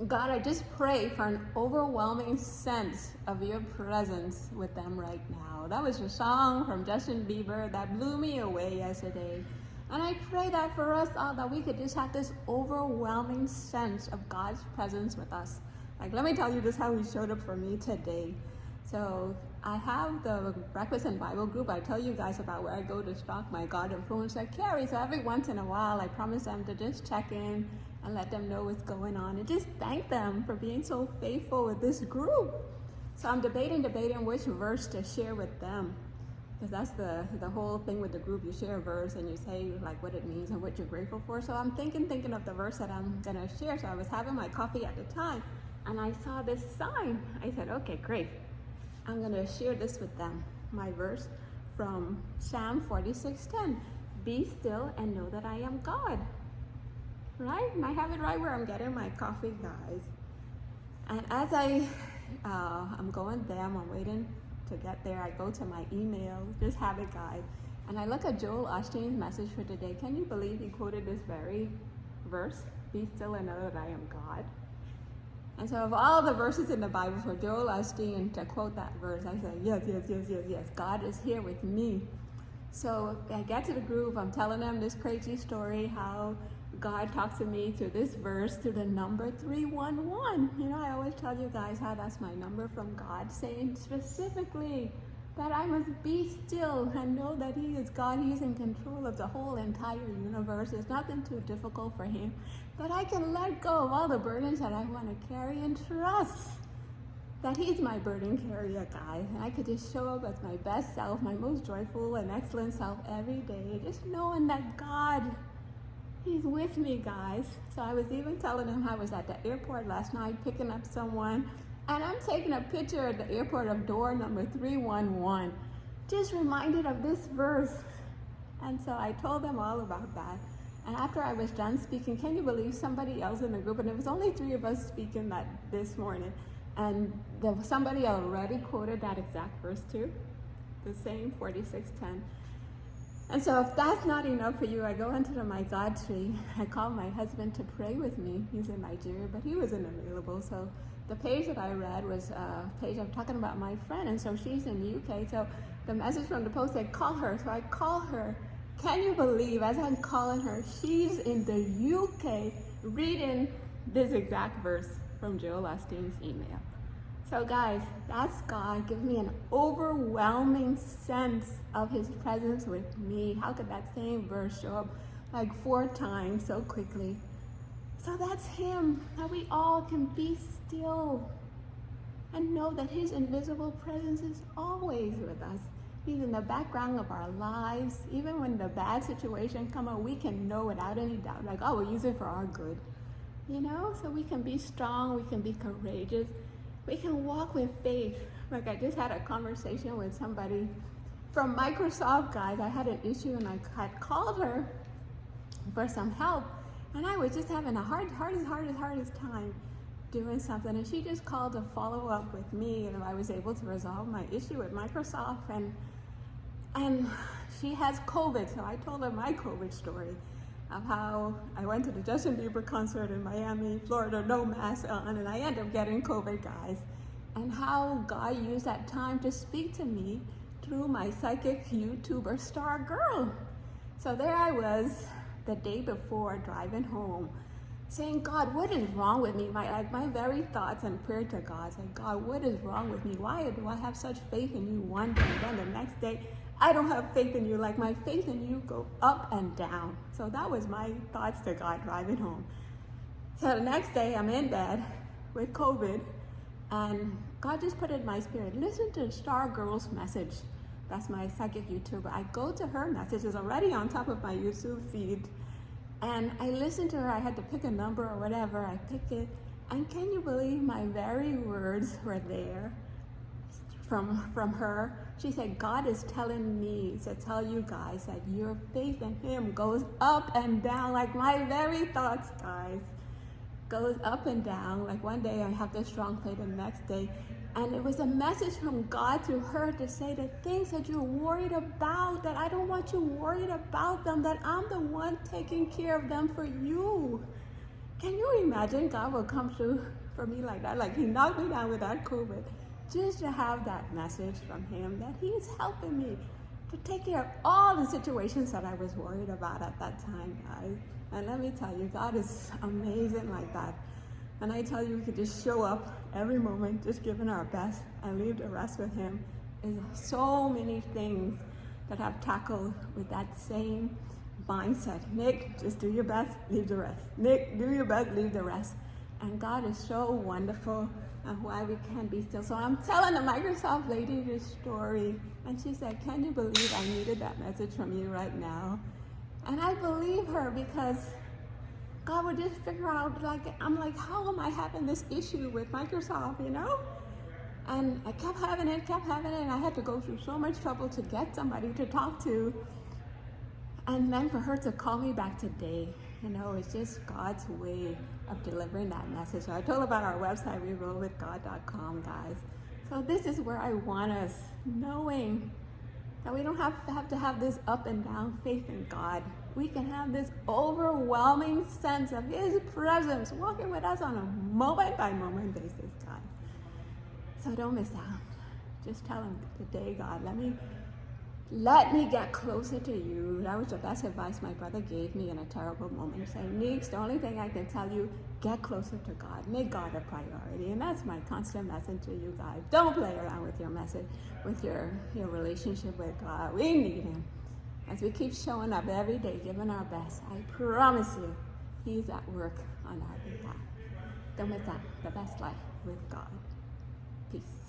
God, I just pray for an overwhelming sense of your presence with them right now. That was a song from Justin Bieber that blew me away yesterday. And I pray that for us all, that we could just have this overwhelming sense of God's presence with us. Like, let me tell you just how he showed up for me today. So I have the Breakfast and Bible group. I tell you guys about where I go to stalk my God influencer Carrie. So every once in a while, I promise them to just check in and let them know what's going on and just thank them for being so faithful with this group. So I'm debating which verse to share with them, because that's the whole thing with the group. You share a verse and you say like what it means and what you're grateful for. So I'm thinking of the verse that I'm gonna share. So I was having my coffee at the time and I saw this sign. I said, okay, great. I'm gonna share this with them. My verse from Psalm 46:10. Be still and know that I am God. Right? And I have it right where I'm getting my coffee, guys. And as I'm going there, I'm waiting to get there, I go to my email, just have it, guys. And I look at Joel Osteen's message for today. Can you believe he quoted this very verse? Be still and know that I am God. And so of all the verses in the Bible for Joel Osteen to quote that verse, I said, yes, God is here with me. So I get to the group, I'm telling them this crazy story, how God talks to me through this verse, through the number 311. You know, I always tell you guys how that's my number from God, saying specifically that I must be still and know that he is God. He is in control of the whole entire universe. There's nothing too difficult for him. That I can let go of all the burdens that I want to carry and trust that he's my burden carrier, guys. And I could just show up as my best self, my most joyful and excellent self every day, just knowing that God, he's with me, guys. So I was even telling him I was at the airport last night picking up someone, and I'm taking a picture at the airport of door number 311, just reminded of this verse. And so I told them all about that. And after I was done speaking, can you believe somebody else in the group, and it was only 3 of us speaking that this morning, and somebody already quoted that exact verse too, the same 46:10. And so if that's not enough for you, I go into my God tree. I call my husband to pray with me. He's in Nigeria, but he wasn't available. So the page that I read was a page I'm talking about my friend, and so she's in the UK. So the message from the post said, call her. So I call her. Can you believe, as I'm calling her, she's in the UK reading this exact verse from Joel Osteen's email. So guys, that's God. Give me an overwhelming sense of his presence with me. How could that same verse show up like 4 times so quickly? So that's him, that we all can be still and know that his invisible presence is always with us. He's in the background of our lives. Even when the bad situation comes up, we can know without any doubt, like, oh, we'll use it for our good. You know, so we can be strong, we can be courageous, we can walk with faith. Like I just had a conversation with somebody from Microsoft, guys. I had an issue and I had called her for some help, and I was just having a hardest time doing something, and she just called to follow up with me, and I was able to resolve my issue with Microsoft. And she has COVID, so I told her my COVID story of how I went to the Justin Bieber concert in Miami, Florida, no mask on, and I ended up getting COVID, guys. And how God used that time to speak to me through my psychic YouTuber Star Girl. So there I was the day before driving home, saying, God, what is wrong with me? My very thoughts and prayer to God, saying, God, what is wrong with me? Why do I have such faith in you one day, and then the next day, I don't have faith in you? Like my faith in you go up and down. So that was my thoughts to God driving home. So the next day, I'm in bed with COVID, and God just put it in my spirit, listen to Star Girl's message. That's my psychic YouTuber. I go to her message, it's already on top of my YouTube feed. And I listened to her. I had to pick a number or whatever. I picked it. And can you believe my very words were there from her? She said, God is telling me to tell you guys that your faith in him goes up and down. Like my very thoughts, guys, goes up and down. Like one day I have this strong faith, and the next day. And it was a message from God through her to say the things that you're worried about, that I don't want you worried about them, that I'm the one taking care of them for you. Can you imagine God will come through for me like that? Like he knocked me down with that COVID. Just to have that message from him that he is helping me to take care of all the situations that I was worried about at that time, guys. And let me tell you, God is amazing like that. And I tell you, we could just show up every moment, just giving our best and leave the rest with him. There's so many things that I've tackled with that same mindset. Nick, just do your best, leave the rest. Nick, do your best, leave the rest. And God is so wonderful and why we can't be still. So I'm telling the Microsoft lady this story. And she said, can you believe I needed that message from you right now? And I believe her because God would just figure out, like, I'm like, how am I having this issue with Microsoft, you know? And I kept having it, and I had to go through so much trouble to get somebody to talk to. And then for her to call me back today, you know, it's just God's way of delivering that message. So I told about our website, werollwithgod.com, guys. So this is where I want us, knowing that we don't have to have this up and down faith in God. We can have this overwhelming sense of his presence walking with us on a moment by moment basis, guys. So don't miss out. Just tell him today, God, let me get closer to you. That was the best advice my brother gave me in a terrible moment. Saying, Neeks, the only thing I can tell you, get closer to God. Make God a priority. And that's my constant message to you guys. Don't play around with your message, with your relationship with God. We need him. As we keep showing up every day, giving our best, I promise you, he's at work on our behalf. Don't miss out. The best life with God. Peace.